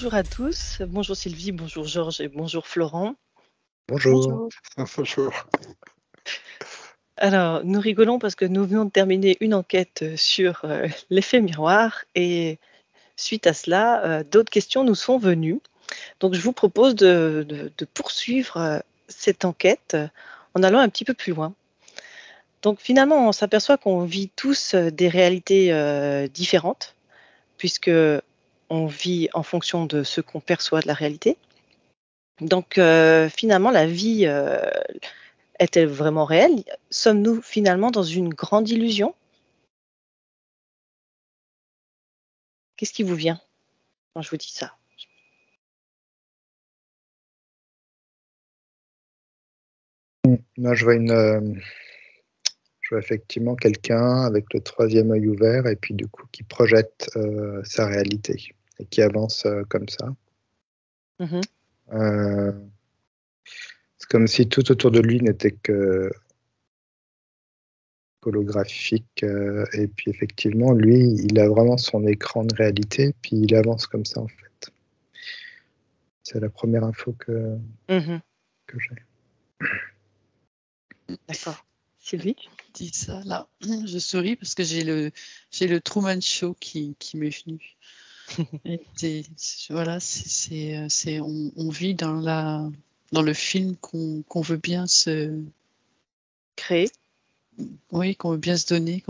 Bonjour à tous, bonjour Sylvie, bonjour Georges et bonjour Florent. Bonjour. Bonjour. Alors, nous rigolons parce que nous venons de terminer une enquête sur l'effet miroir et suite à cela, d'autres questions nous sont venues. Donc, je vous propose de poursuivre cette enquête en allant un petit peu plus loin. Donc, finalement, on s'aperçoit qu'on vit tous des réalités différentes puisque on vit en fonction de ce qu'on perçoit de la réalité. Donc, finalement, la vie est-elle vraiment réelle? Sommes-nous finalement dans une grande illusion? Qu'est-ce qui vous vient quand je vous dis ça? Moi, je vois effectivement quelqu'un avec le troisième œil ouvert et puis du coup qui projette sa réalité et qui avance comme ça. Mmh. C'est comme si tout autour de lui n'était que holographique et puis effectivement, lui, il a vraiment son écran de réalité puis il avance comme ça en fait. C'est la première info que j'ai. D'accord. Sylvie? Dis ça là, je souris parce que j'ai le Truman Show qui m'est venu. Voilà, on vit dans le film qu'on veut bien se Créer? Oui, qu'on veut bien se donner,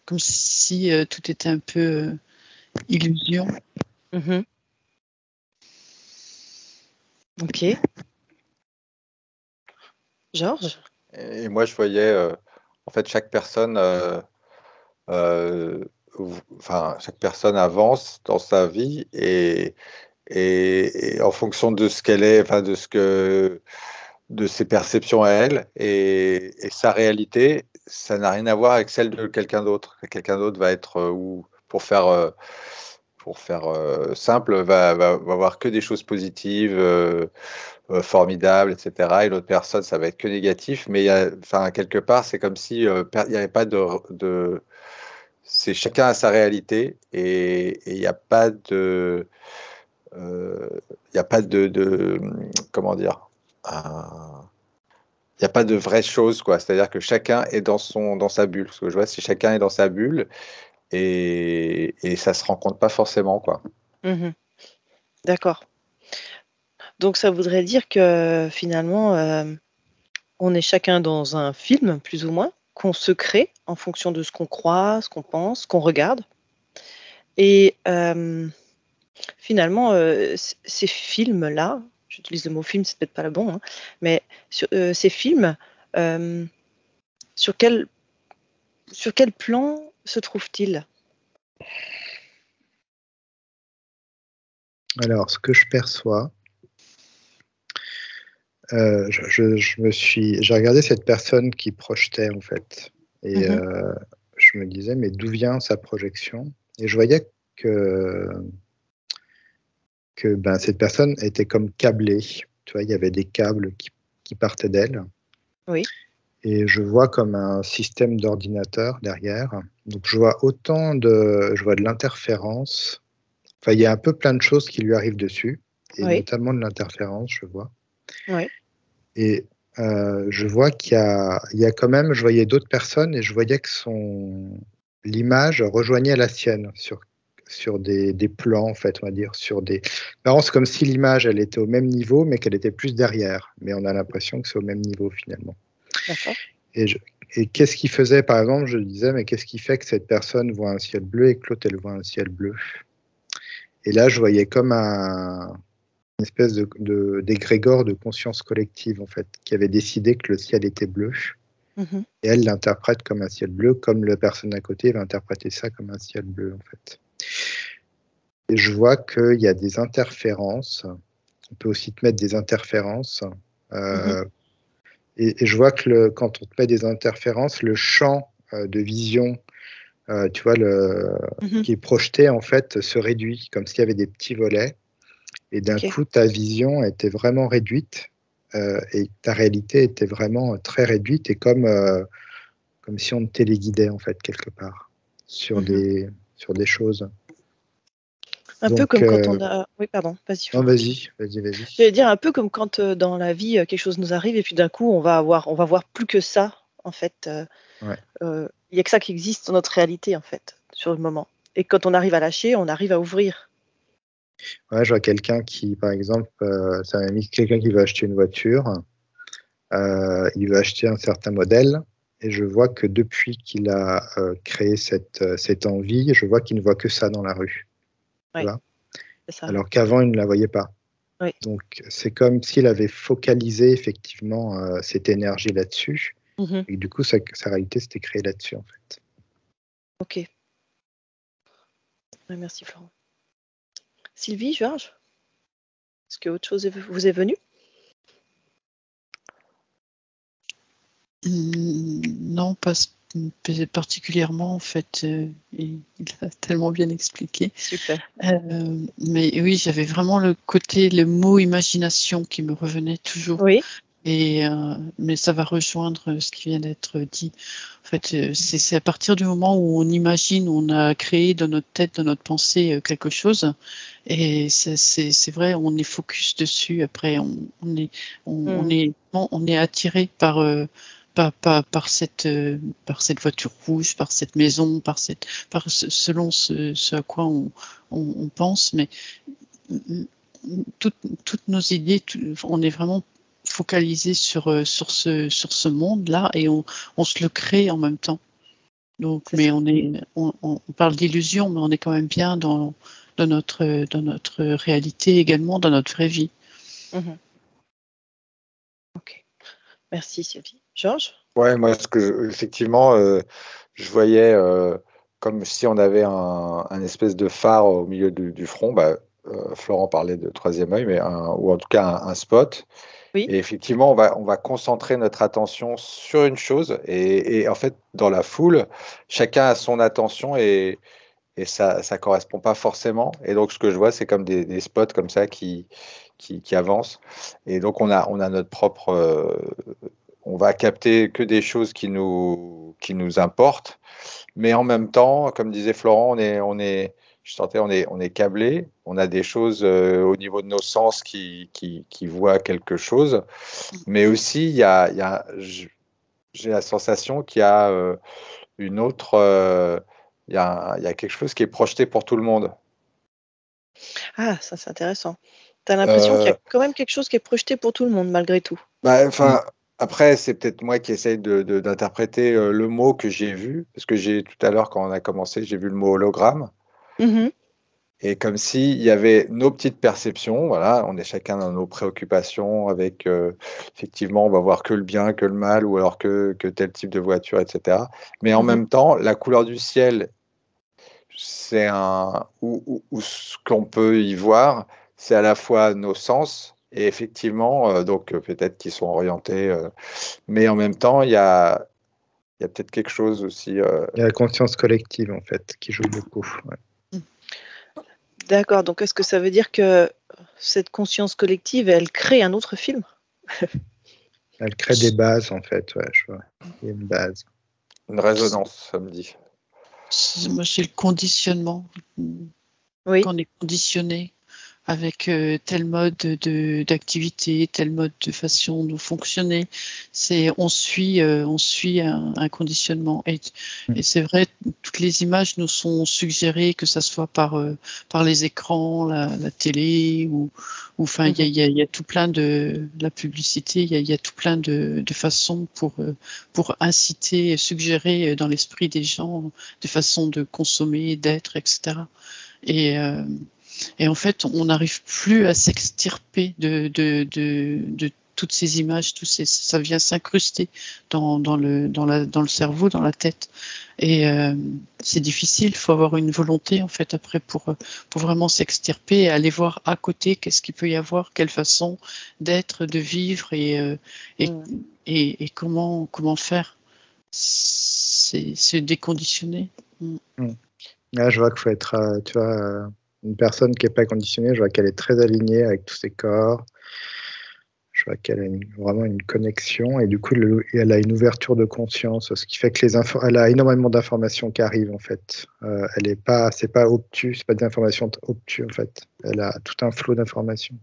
comme si tout était un peu illusion. Mmh. OK. Georges? Et moi, je voyais, en fait, chaque personne avance dans sa vie et en fonction de ce qu'elle est, enfin, de ses perceptions à elle et sa réalité, ça n'a rien à voir avec celle de quelqu'un d'autre. Quelqu'un d'autre va être, ou pour faire simple, va voir que des choses positives, formidables, etc. Et l'autre personne, ça va être que négatif. Mais quelque part, c'est comme si il n'y avait pas c'est chacun a sa réalité et il n'y a pas de, comment dire, il n'y a pas de vraies choses, quoi. C'est-à-dire que chacun est dans sa bulle. Ce que je vois, c'est chacun est dans sa bulle et ça se rencontre pas forcément, quoi. Mmh. D'accord. Donc ça voudrait dire que finalement, on est chacun dans un film, plus ou moins, qu'on se crée en fonction de ce qu'on croit, ce qu'on pense, ce qu'on regarde et finalement, ces films-là, j'utilise le mot film, c'est peut-être pas le bon, hein, mais ces films, sur quel plan se trouvent-ils? Alors, ce que je perçois, j'ai regardé cette personne qui projetait en fait, et je me disais mais d'où vient sa projection? Et je voyais que cette personne était comme câblée. Tu vois, il y avait des câbles qui partaient d'elle. Oui. Et je vois comme un système d'ordinateur derrière. Donc je vois de l'interférence. Enfin, il y a un peu plein de choses qui lui arrivent dessus, et Oui. notamment de l'interférence, je vois. Oui. Et je vois qu'il y a quand même, je voyais d'autres personnes et je voyais que l'image rejoignait la sienne sur des plans, en fait, on va dire, Par contre, c'est comme si l'image, elle était au même niveau, mais qu'elle était plus derrière. Mais on a l'impression que c'est au même niveau, finalement. D'accord. Et qu'est-ce qui faisait, par exemple, je disais, mais qu'est-ce qui fait que cette personne voit un ciel bleu et que l'autre, elle voit un ciel bleu? Et là, je voyais comme une espèce d'égrégore de conscience collective, en fait, qui avait décidé que le ciel était bleu. Et elle l'interprète comme un ciel bleu, comme la personne à côté va interpréter ça comme un ciel bleu, en fait. Et je vois qu'il y a des interférences. On peut aussi te mettre des interférences. Et je vois que quand on te met des interférences, le champ de vision, tu vois, qui est projeté, en fait, se réduit, comme s'il y avait des petits volets. Et d'un coup, ta vision était vraiment réduite et ta réalité était vraiment très réduite et comme si on te téléguidait, en fait, quelque part, sur des choses. Un peu Donc, comme quand on a. Oui, pardon, vas-y. non, Florent. vas-y. J'allais dire un peu comme quand dans la vie quelque chose nous arrive et puis d'un coup on va voir plus que ça en fait. Ouais. Il y a que ça qui existe dans notre réalité en fait sur le moment. Et quand on arrive à lâcher, on arrive à ouvrir. Ouais, je vois quelqu'un qui, par exemple, c'est un ami, quelqu'un qui veut acheter une voiture, il veut acheter un certain modèle, et je vois que depuis qu'il a créé cette envie, je vois qu'il ne voit que ça dans la rue. Tu Oui, vois, c'est ça. alors qu'avant, il ne la voyait pas. Oui. Donc, c'est comme s'il avait focalisé effectivement cette énergie là-dessus, Mhm. et du coup, sa réalité s'était créée là-dessus, en fait. Ok. Ouais, merci Florent. Sylvie, Georges, est-ce que autre chose vous est venu? Non, pas particulièrement en fait. Il a tellement bien expliqué. Super. Mais oui, j'avais vraiment le mot imagination qui me revenait toujours. Oui. Mais ça va rejoindre ce qui vient d'être dit. En fait, c'est à partir du moment où on imagine, on a créé dans notre tête, dans notre pensée quelque chose, et c'est vrai, on est focus dessus. Après, on est attiré par cette voiture rouge, par cette maison, selon ce à quoi on pense. Mais toutes nos idées, on est vraiment focalisé sur ce monde-là et on se le crée en même temps. Donc, mais on parle d'illusion, mais on est quand même bien dans notre réalité également, dans notre vraie vie. Mhm. Ok. Merci Sylvie. Georges? Ouais, moi, effectivement, je voyais comme si on avait un espèce de phare au milieu du front. Bah, Florent parlait de troisième œil, ou en tout cas un spot. Oui. Et effectivement, on va concentrer notre attention sur une chose. Et en fait, dans la foule, chacun a son attention et ça ne correspond pas forcément. Et donc, ce que je vois, c'est comme des spots comme ça qui avancent. Et donc, on a notre propre. On va capter que des choses qui nous importent. Mais en même temps, comme disait Florent, on est câblé. On a des choses au niveau de nos sens qui voient quelque chose. Mais aussi, j'ai la sensation qu'il y a une autre. Il y a quelque chose qui est projeté pour tout le monde. Ah, ça c'est intéressant. Tu as l'impression qu'il y Euh, a quand même quelque chose qui est projeté pour tout le monde malgré tout. Enfin, après, c'est peut-être moi qui essaye d'interpréter le mot que j'ai vu, parce que tout à l'heure, quand on a commencé, j'ai vu le mot hologramme. Mhm. Et comme s'il y avait nos petites perceptions, voilà, on est chacun dans nos préoccupations avec, effectivement, on va voir que le bien, que le mal, ou alors que tel type de voiture, etc. Mais en Mhm. même temps, la couleur du ciel, ou ce qu'on peut y voir, c'est à la fois nos sens, et effectivement, donc peut-être qu'ils sont orientés, mais en même temps, il y a peut-être quelque chose aussi. Il y a la conscience collective, en fait, qui joue beaucoup. Ouais. D'accord, donc est-ce que ça veut dire que cette conscience collective, elle crée un autre film? Elle crée des bases, en fait. Ouais, je vois. Il y a une base. Une résonance, ça me dit. Moi, c'est le conditionnement. Oui. Quand on est conditionné avec tel mode d'activité, tel mode de façon de fonctionner, on suit un conditionnement. Et c'est vrai, toutes les images nous sont suggérées, que ça soit par les écrans, la télé, ou enfin il y a tout plein de la publicité, il y a tout plein de façons pour inciter, suggérer dans l'esprit des gens des façons de consommer, d'être, etc. Et en fait, on n'arrive plus à s'extirper de toutes ces images, ça vient s'incruster dans le cerveau, dans la tête. Et c'est difficile, il faut avoir une volonté en fait après pour vraiment s'extirper et aller voir à côté qu'est-ce qu'il peut y avoir, quelle façon d'être, de vivre et comment faire. C'est déconditionner. Là, je vois qu'il faut être, tu vois, une personne qui n'est pas conditionnée, je vois qu'elle est très alignée avec tous ses corps. Je Je vois qu'elle a vraiment une connexion et du coup, elle a une ouverture de conscience, ce qui fait que elle a énormément d'informations qui arrivent en fait. C'est pas obtus, c'est pas des informations obtus en fait. Elle a tout un flot d'informations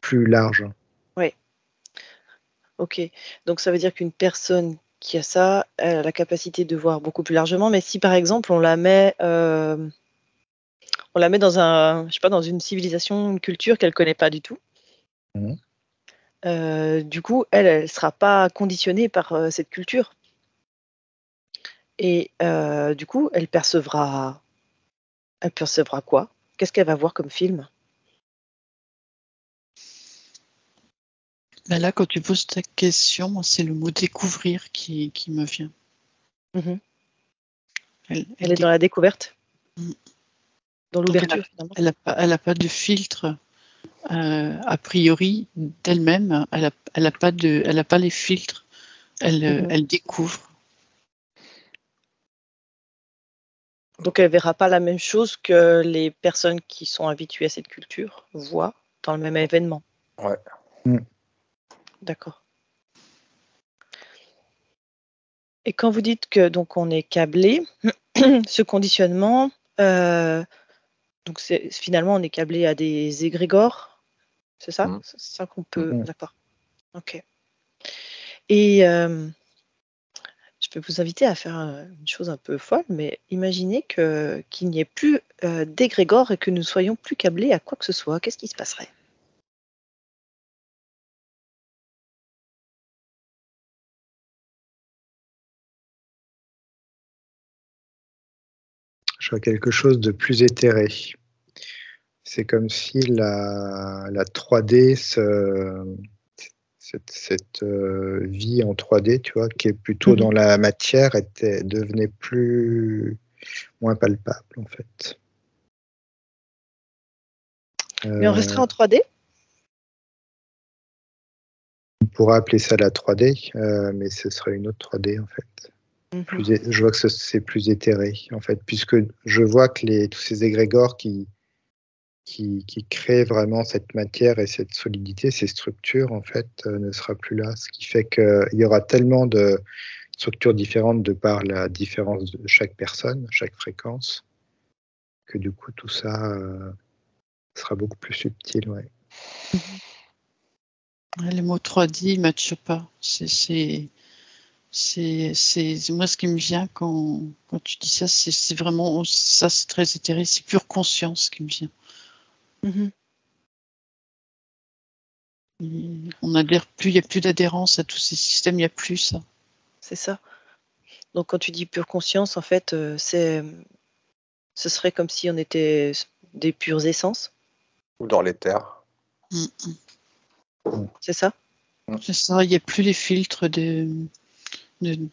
plus large. Oui. Ok. Donc ça veut dire qu'une personne qui a ça, elle a la capacité de voir beaucoup plus largement. Mais si par exemple on la met dans je sais pas, dans une civilisation, une culture qu'elle connaît pas du tout. Mmh. Du coup, elle sera pas conditionnée par cette culture. Et du coup, elle percevra quoi? Qu'est-ce qu'elle va voir comme film? Ben là, quand tu poses ta question, moi, c'est le mot découvrir qui me vient. Mhm. Elle Elle est dans la découverte, Mm. dans Donc, l'ouverture finalement. elle a pas de filtre a priori d'elle-même. Elle a pas les filtres. Elle découvre. Donc elle verra pas la même chose que les personnes qui sont habituées à cette culture voient dans le même événement. Ouais. D'accord. Et quand vous dites que donc on est câblé, ce conditionnement, donc finalement on est câblé à des égrégores, c'est ça? C'est ça qu'on peut. D'accord. Ok. Et je peux vous inviter à faire une chose un peu folle, mais imaginez qu'il n'y ait plus d'égrégore et que nous soyons plus câblés à quoi que ce soit. Qu'est-ce qui se passerait? Je vois quelque chose de plus éthéré. C'est comme si la 3D, cette vie en 3D, tu vois, qui est plutôt dans la matière, devenait moins palpable, en fait. Mais on resterait en 3D? On pourrait appeler ça la 3D, mais ce serait une autre 3D, en fait. Je vois que c'est plus éthéré, en fait, puisque je vois que tous ces égrégores qui créent vraiment cette matière et cette solidité, ces structures, en fait, ne sera plus là. Ce qui fait qu'il y aura tellement de structures différentes de par la différence de chaque personne, chaque fréquence, que du coup, tout ça sera beaucoup plus subtil. Ouais. Les mots 3D ne matchent pas. C'est moi ce qui me vient quand tu dis ça, c'est vraiment ça, c'est très éthéré, c'est pure conscience qui me vient. On adhère plus, il n'y a plus d'adhérence à tous ces systèmes, il n'y a plus ça. C'est ça. Donc quand tu dis pure conscience, en fait, ce serait comme si on était des pures essences. Ou dans l'éther. C'est ça? C'est ça, il n'y a plus les filtres de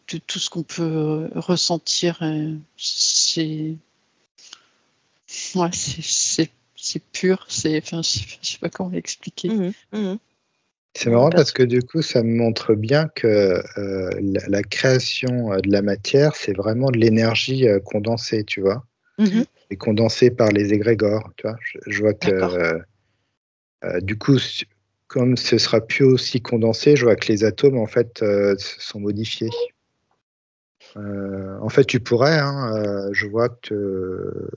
tout ce qu'on peut ressentir. C'est pur, enfin, je sais pas comment l'expliquer. C'est marrant parce que du coup, ça me montre bien que la création de la matière, c'est vraiment de l'énergie condensée, tu vois, et condensée par les égrégores, tu vois. Je vois que du coup, comme ce sera plus aussi condensé, je vois que les atomes en fait sont modifiés. En fait, tu pourrais, je vois que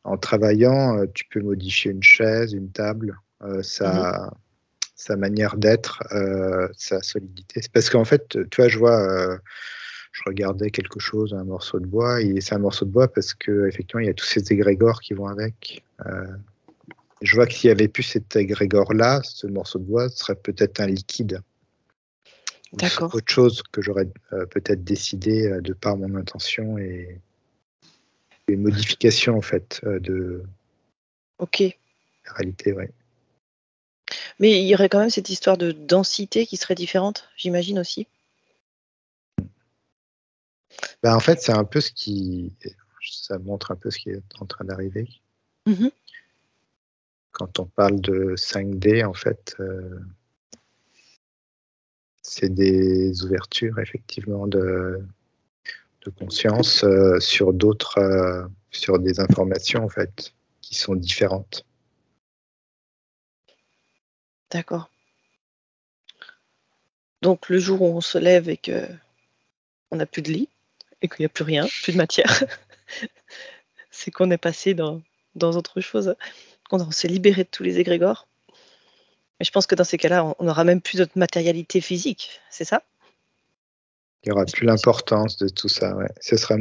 en travaillant, tu peux modifier une chaise, une table, sa manière d'être, sa solidité. C'est parce qu'en fait, tu vois, je regardais quelque chose, un morceau de bois, et c'est un morceau de bois parce que effectivement, il y a tous ces égrégores qui vont avec. Je vois que s'il n'y avait plus cet égrégore-là, ce morceau de bois serait peut-être un liquide. D'accord. Autre chose que j'aurais peut-être décidé de par mon intention et modification en fait de la réalité, ouais. Mais il y aurait quand même cette histoire de densité qui serait différente, j'imagine aussi. En fait, c'est un peu ça montre un peu ce qui est en train d'arriver. Quand on parle de 5D, en fait, c'est des ouvertures effectivement de conscience sur des informations en fait qui sont différentes. D'accord. Donc le jour où on se lève et qu'on n'a plus de lit et qu'il n'y a plus rien, plus de matière, c'est qu'on est passé dans autre chose, qu'on s'est libéré de tous les égrégores. Et je pense que dans ces cas-là, on n'aura même plus notre matérialité physique, c'est ça? Il n'y aura plus l'importance de tout ça. Ouais. Ce sera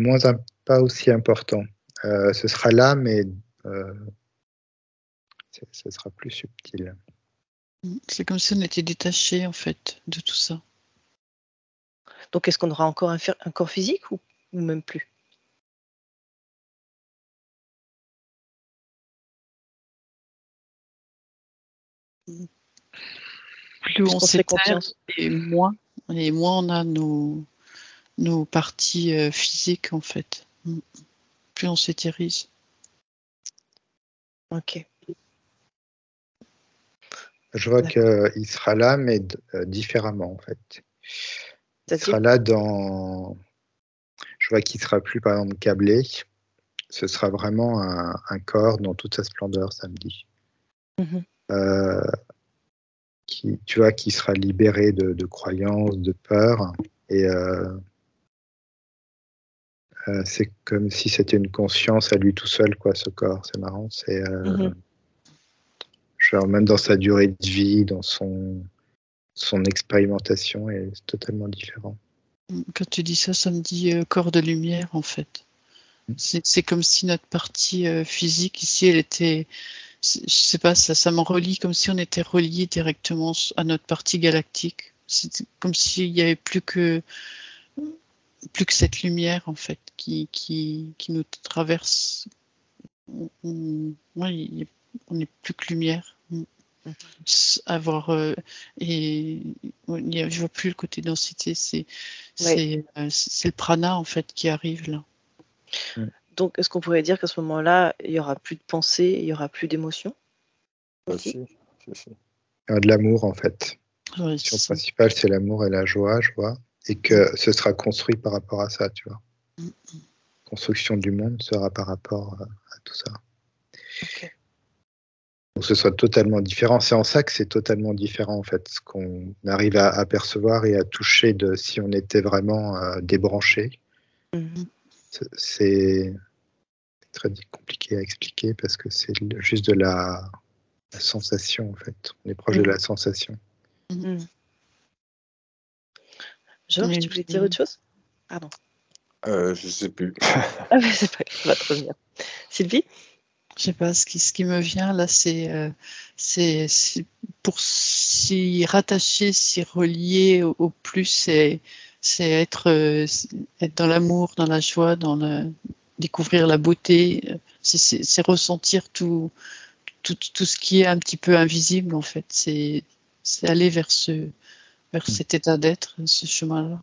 pas aussi important. Ce sera là, mais ce sera plus subtil. C'est comme si on était détaché, en fait, de tout ça. Donc est-ce qu'on aura encore un corps physique ou même plus? Plus on s'étère et moins on a nos parties physiques, en fait. Plus on s'éthérise. Ok. Je vois qu'il sera là, mais différemment, en fait. Il sera là Je vois qu'il sera plus, par exemple, câblé. Ce sera vraiment un corps dans toute sa splendeur samedi. Tu vois, qui sera libéré de croyances, de peurs. Et c'est comme si c'était une conscience à lui tout seul, quoi, ce corps. C'est marrant. C'est genre, même dans sa durée de vie, dans son expérimentation, et c'est totalement différent. Quand tu dis ça, ça me dit corps de lumière, en fait. C'est comme si notre partie physique ici, elle était, je sais pas, ça me relie comme si on était relié directement à notre partie galactique. C'est comme s'il y avait plus que cette lumière, en fait, qui nous traverse. On n'est plus que lumière. Et je vois plus le côté densité, c'est le prana, en fait, qui arrive là. Donc est-ce qu'on pourrait dire qu'à ce moment-là, il y aura plus de pensée, il y aura plus d'émotion aussi? Il y aura de l'amour, en fait. Ouais, L'émotion principale, c'est l'amour et la joie, je vois, et que ce sera construit par rapport à ça, tu vois. Construction du monde sera par rapport à tout ça. Okay. Donc ce sera totalement différent. C'est en ça que c'est totalement différent, en fait, ce qu'on arrive à apercevoir et à toucher de si on était vraiment débranché. C'est très compliqué à expliquer parce que c'est juste de la sensation, en fait. On est proche de la sensation. Georges, tu voulais dire autre chose? Pardon. Je sais plus. Ah ouais, c'est pas grave, ça va te revenir. Sylvie? Je sais pas, ce qui me vient là, c'est pour s'y rattacher, s'y relier au plus, c'est être dans l'amour, dans la joie, découvrir la beauté, c'est ressentir tout ce qui est un petit peu invisible, en fait. C'est aller vers cet état d'être, ce chemin-là.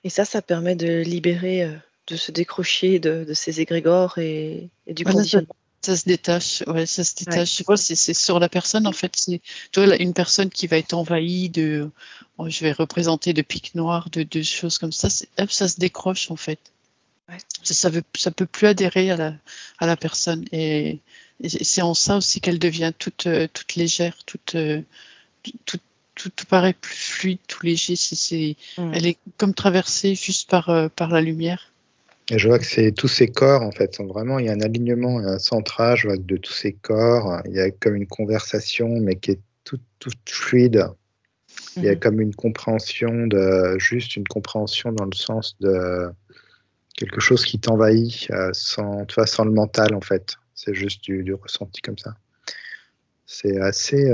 Et ça permet de libérer, de se décrocher de ces égrégores et du conditionnement. Ça se détache, ça se détache. Ouais. C'est sur la personne, en fait. C'est une personne qui va être envahie je vais représenter de pics noirs, de choses comme ça. Ça se décroche, en fait. Ouais. Ça peut plus adhérer à la personne. Et c'est en ça aussi qu'elle devient toute légère, tout paraît plus fluide, tout léger. Elle est comme traversée juste par la lumière. Et je vois que c'est tous ces corps, en fait, il y a un alignement, un centrage de tous ces corps. Il y a comme une conversation, mais qui est toute fluide. Il y a comme une compréhension juste une compréhension dans le sens de quelque chose qui t'envahit sans le mental, en fait. C'est juste du ressenti comme ça. C'est assez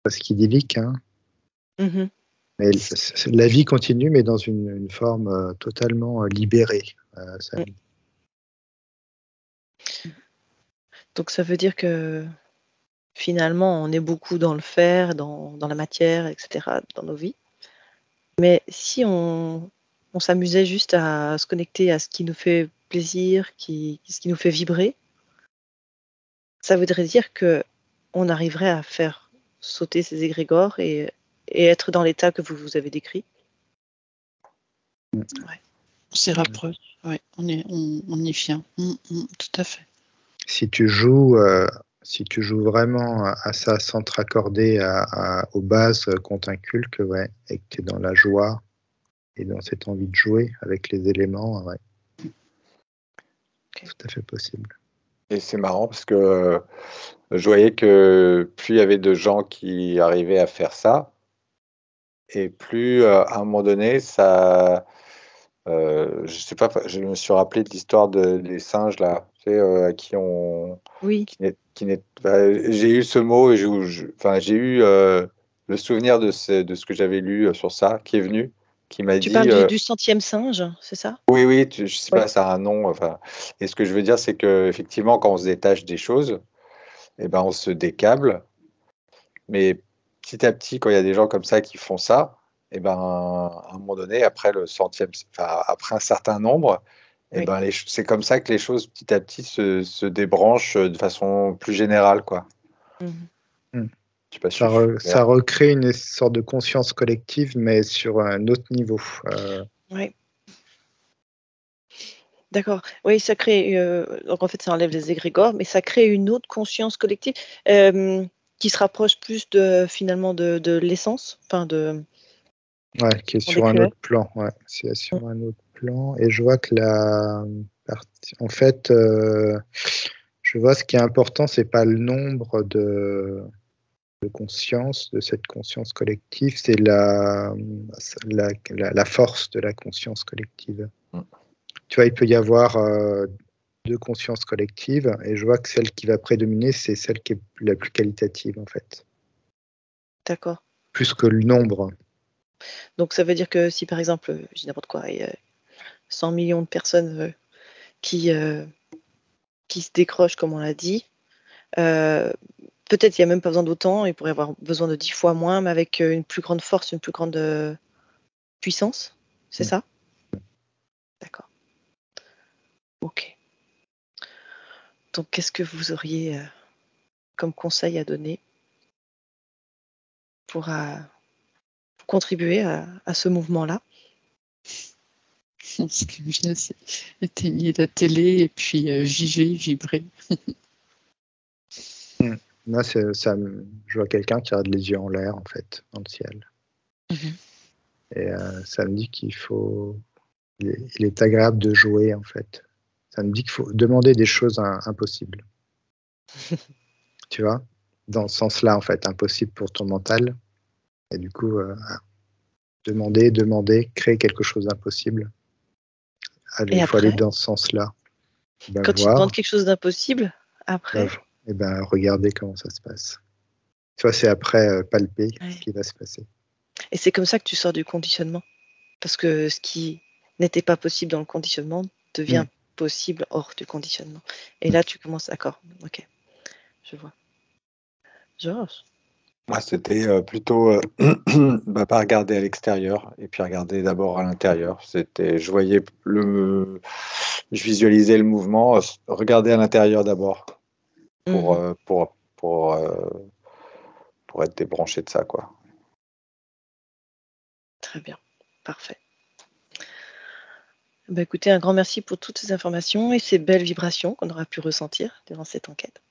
presque idyllique, hein. Mais la vie continue, mais dans une forme totalement libérée. Donc ça veut dire que finalement, on est beaucoup dans le faire, dans la matière, etc., dans nos vies. Mais si on s'amusait juste à se connecter à ce qui nous fait plaisir, ce qui nous fait vibrer, ça voudrait dire qu'on arriverait à faire sauter ces égrégores et être dans l'état que vous avez décrit. Ouais. On s'y rapproche, ouais. On y vient. Tout à fait. Si tu joues si tu joues vraiment à ça sans te raccorder aux bases qu'on t'inculque, ouais, et que tu es dans la joie et dans cette envie de jouer avec les éléments, ouais. Ok. Tout à fait possible. Et c'est marrant parce que je voyais que plus il y avait de gens qui arrivaient à faire ça, et plus à un moment donné, ça, je sais pas, je me suis rappelé de l'histoire des singes là, tu sais, Oui. j'ai eu ce mot et enfin, j'ai eu le souvenir de ce que j'avais lu sur ça qui est venu, qui m'a Tu dit parles du 100e singe, c'est ça? oui, je sais Ouais. pas, ça a un nom. Enfin, et ce que je veux dire, c'est que effectivement, quand on se détache des choses, eh ben, on se décable. Mais petit à petit, quand il y a des gens comme ça qui font ça, eh ben, à un moment donné, après enfin, après un certain nombre, eh Oui. ben, c'est comme ça que les choses petit à petit se débranchent de façon plus générale, quoi. Mhm. Je sais pas si Ça, je suis ça clair. recrée une sorte de conscience collective, mais sur un autre niveau. Oui. D'accord. Oui, ça crée. Donc en fait, ça enlève les égrégores, mais ça crée une autre conscience collective qui se rapproche plus finalement de l'essence, enfin Ouais, qui est on sur un décrivait. autre plan. Ouais, c'est sur un autre plan. Et je vois que en fait, je vois ce qui est important, c'est pas le nombre de conscience, de cette conscience collective, c'est la force de la conscience collective. Mm. Tu vois, il peut y avoir deux consciences collectives, et je vois que celle qui va prédominer, c'est celle qui est la plus qualitative, en fait, D'accord. plus que le nombre. Donc ça veut dire que si par exemple, je dis n'importe quoi, il y a 100 millions de personnes qui se décrochent, comme on l'a dit, peut-être il n'y a même pas besoin d'autant, il pourrait y avoir besoin de 10 fois moins, mais avec une plus grande force, une plus grande puissance, c'est Mm. ça? D'accord. Ok. Donc qu'est-ce que vous auriez comme conseil à donner pour contribuer à ce mouvement-là? Ce qui me vient, c'est éteigner la télé et puis vibrer. Moi, je vois quelqu'un qui a les yeux en l'air, en fait, dans le ciel. Mhm. Et ça me dit il est agréable de jouer, en fait. Ça me dit qu'il faut demander des choses impossibles. Tu vois? Dans ce sens-là, en fait, impossible pour ton mental. Et du coup, demander, créer quelque chose d'impossible. Et Il faut aller après, dans ce sens-là. Ben, quand tu demandes voir, quelque chose d'impossible, ben, après, et ben, regarder comment ça se passe. Tu vois, c'est après palper ce ouais. qui va se passer. Et c'est comme ça que tu sors du conditionnement. Parce que ce qui n'était pas possible dans le conditionnement devient Mm. possible hors du conditionnement. Et là, tu commences, d'accord, ok, je vois. Georges, Moi, c'était plutôt pas regarder à l'extérieur et puis regarder d'abord à l'intérieur. Je visualisais le mouvement, regarder à l'intérieur d'abord pour, Mhm. euh, pour, pour, euh, pour être débranché de ça, quoi. Très bien, parfait. Bah, écoutez, un grand merci pour toutes ces informations et ces belles vibrations qu'on aura pu ressentir durant cette enquête.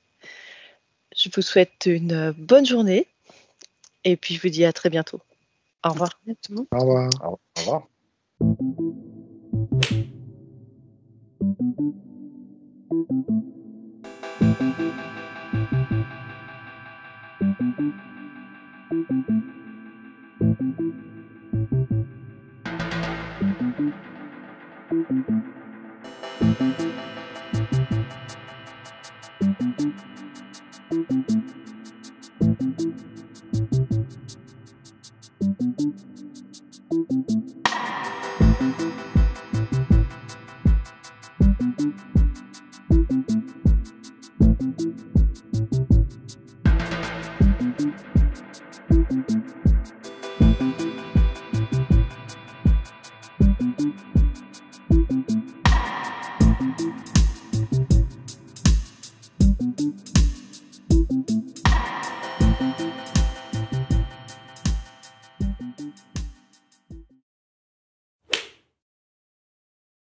Je vous souhaite une bonne journée et puis je vous dis à très bientôt. Au revoir. Bientôt. Au revoir. Au revoir.